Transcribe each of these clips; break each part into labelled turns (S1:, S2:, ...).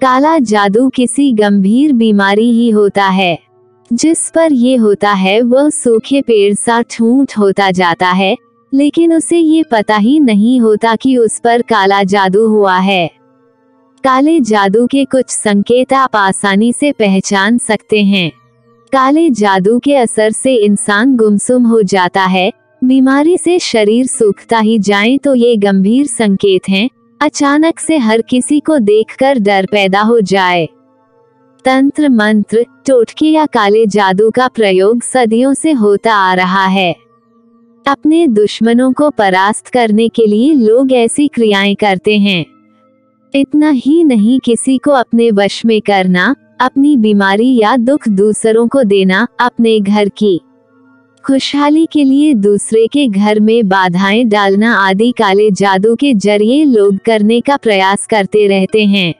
S1: काला जादू किसी गंभीर बीमारी ही होता है। जिस पर ये होता है वह सूखे पेड़ सा ठूंठ होता जाता है, लेकिन उसे ये पता ही नहीं होता कि उस पर काला जादू हुआ है। काले जादू के कुछ संकेत आप आसानी से पहचान सकते हैं। काले जादू के असर से इंसान गुमसुम हो जाता है, बीमारी से शरीर सूखता ही जाए तो ये गंभीर संकेत हैं। अचानक से हर किसी को देखकर डर पैदा हो जाए। तंत्र मंत्र, टोटके या काले जादू का प्रयोग सदियों से होता आ रहा है। अपने दुश्मनों को परास्त करने के लिए लोग ऐसी क्रियाएं करते हैं। इतना ही नहीं, किसी को अपने वश में करना, अपनी बीमारी या दुख दूसरों को देना, अपने घर की खुशहाली के लिए दूसरे के घर में बाधाएं डालना आदि काले जादू के जरिए लोग करने का प्रयास करते रहते हैं।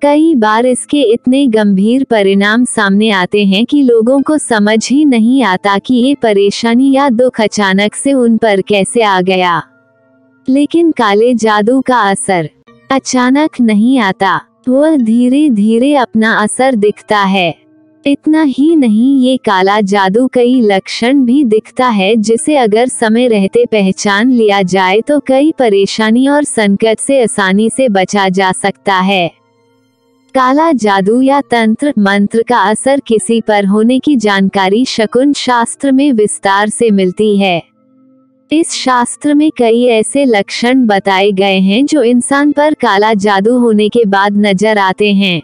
S1: कई बार इसके इतने गंभीर परिणाम सामने आते हैं कि लोगों को समझ ही नहीं आता कि ये परेशानी या दुख अचानक से उन पर कैसे आ गया। लेकिन काले जादू का असर अचानक नहीं आता, वह धीरे धीरे अपना असर दिखता है। इतना ही नहीं, ये काला जादू कई लक्षण भी दिखता है जिसे अगर समय रहते पहचान लिया जाए तो कई परेशानी और संकट से आसानी से बचा जा सकता है। काला जादू या तंत्र मंत्र का असर किसी पर होने की जानकारी शकुन शास्त्र में विस्तार से मिलती है। इस शास्त्र में कई ऐसे लक्षण बताए गए हैं जो इंसान पर काला जादू होने के बाद नजर आते हैं।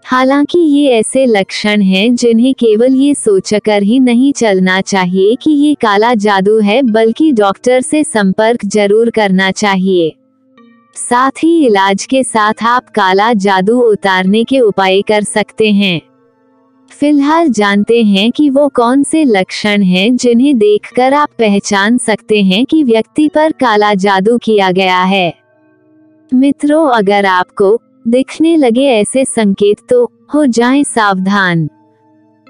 S1: हालांकि ये ऐसे लक्षण हैं जिन्हें केवल ये सोचकर ही नहीं चलना चाहिए कि ये काला जादू है, बल्कि डॉक्टर से संपर्क जरूर करना चाहिए। साथ ही इलाज के साथ आप काला जादू उतारने के उपाय कर सकते हैं। फिलहाल जानते हैं कि वो कौन से लक्षण हैं जिन्हें देखकर आप पहचान सकते हैं कि व्यक्ति पर काला जादू किया गया है। मित्रों, अगर आपको दिखने लगे ऐसे संकेत तो हो जाएं सावधान।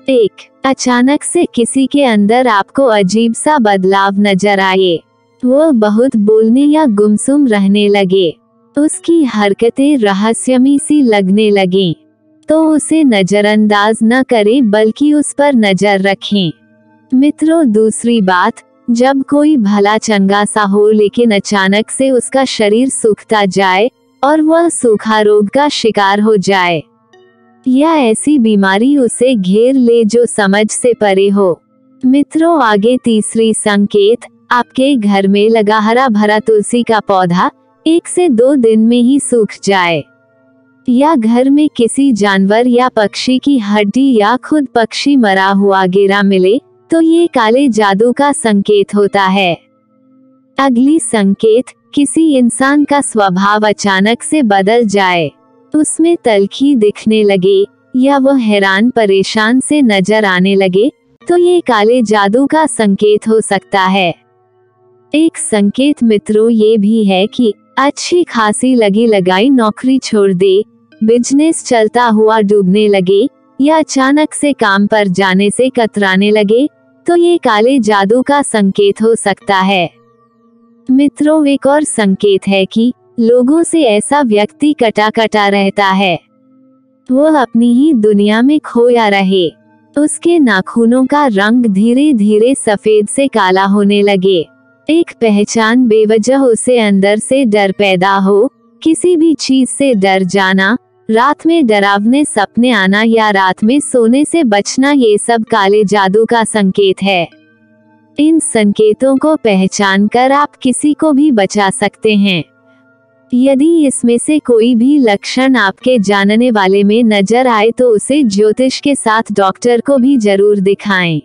S1: 1. अचानक से किसी के अंदर आपको अजीब सा बदलाव नजर आए। वह बहुत बोलने या गुमसुम रहने लगे, उसकी हरकतें रहस्यमयी सी लगने लगें, तो उसे नजरअंदाज न करें बल्कि उस पर नजर रखें। मित्रों, दूसरी बात, जब कोई भला चंगा सा हो लेकिन अचानक से उसका शरीर सूखता जाए और वह सूखा रोग का शिकार हो जाए, या ऐसी बीमारी उसे घेर ले जो समझ से परे हो। मित्रों, आगे तीसरी संकेत, आपके घर में लगा हरा भरा तुलसी का पौधा 1 से 2 दिन में ही सूख जाए, या घर में किसी जानवर या पक्षी की हड्डी या खुद पक्षी मरा हुआ गिरा मिले, तो ये काले जादू का संकेत होता है। अगली संकेत, किसी इंसान का स्वभाव अचानक से बदल जाए, उसमें तल्खी दिखने लगे या वह हैरान परेशान से नजर आने लगे, तो ये काले जादू का संकेत हो सकता है। एक संकेत मित्रों ये भी है कि अच्छी खासी लगी लगाई नौकरी छोड़ दे, बिजनेस चलता हुआ डूबने लगे, या अचानक से काम पर जाने से कतराने लगे, तो ये काले जादू का संकेत हो सकता है। मित्रों, एक और संकेत है कि लोगों से ऐसा व्यक्ति कटा कटा रहता है, वह अपनी ही दुनिया में खोया रहे, उसके नाखूनों का रंग धीरे धीरे सफेद से काला होने लगे, एक पहचान बेवजह उसे अंदर से डर पैदा हो, किसी भी चीज से डर जाना, रात में डरावने सपने आना या रात में सोने से बचना, ये सब काले जादू का संकेत है। इन संकेतों को पहचान कर आप किसी को भी बचा सकते हैं। यदि इसमें से कोई भी लक्षण आपके जानने वाले में नजर आए तो उसे ज्योतिष के साथ डॉक्टर को भी जरूर दिखाएं।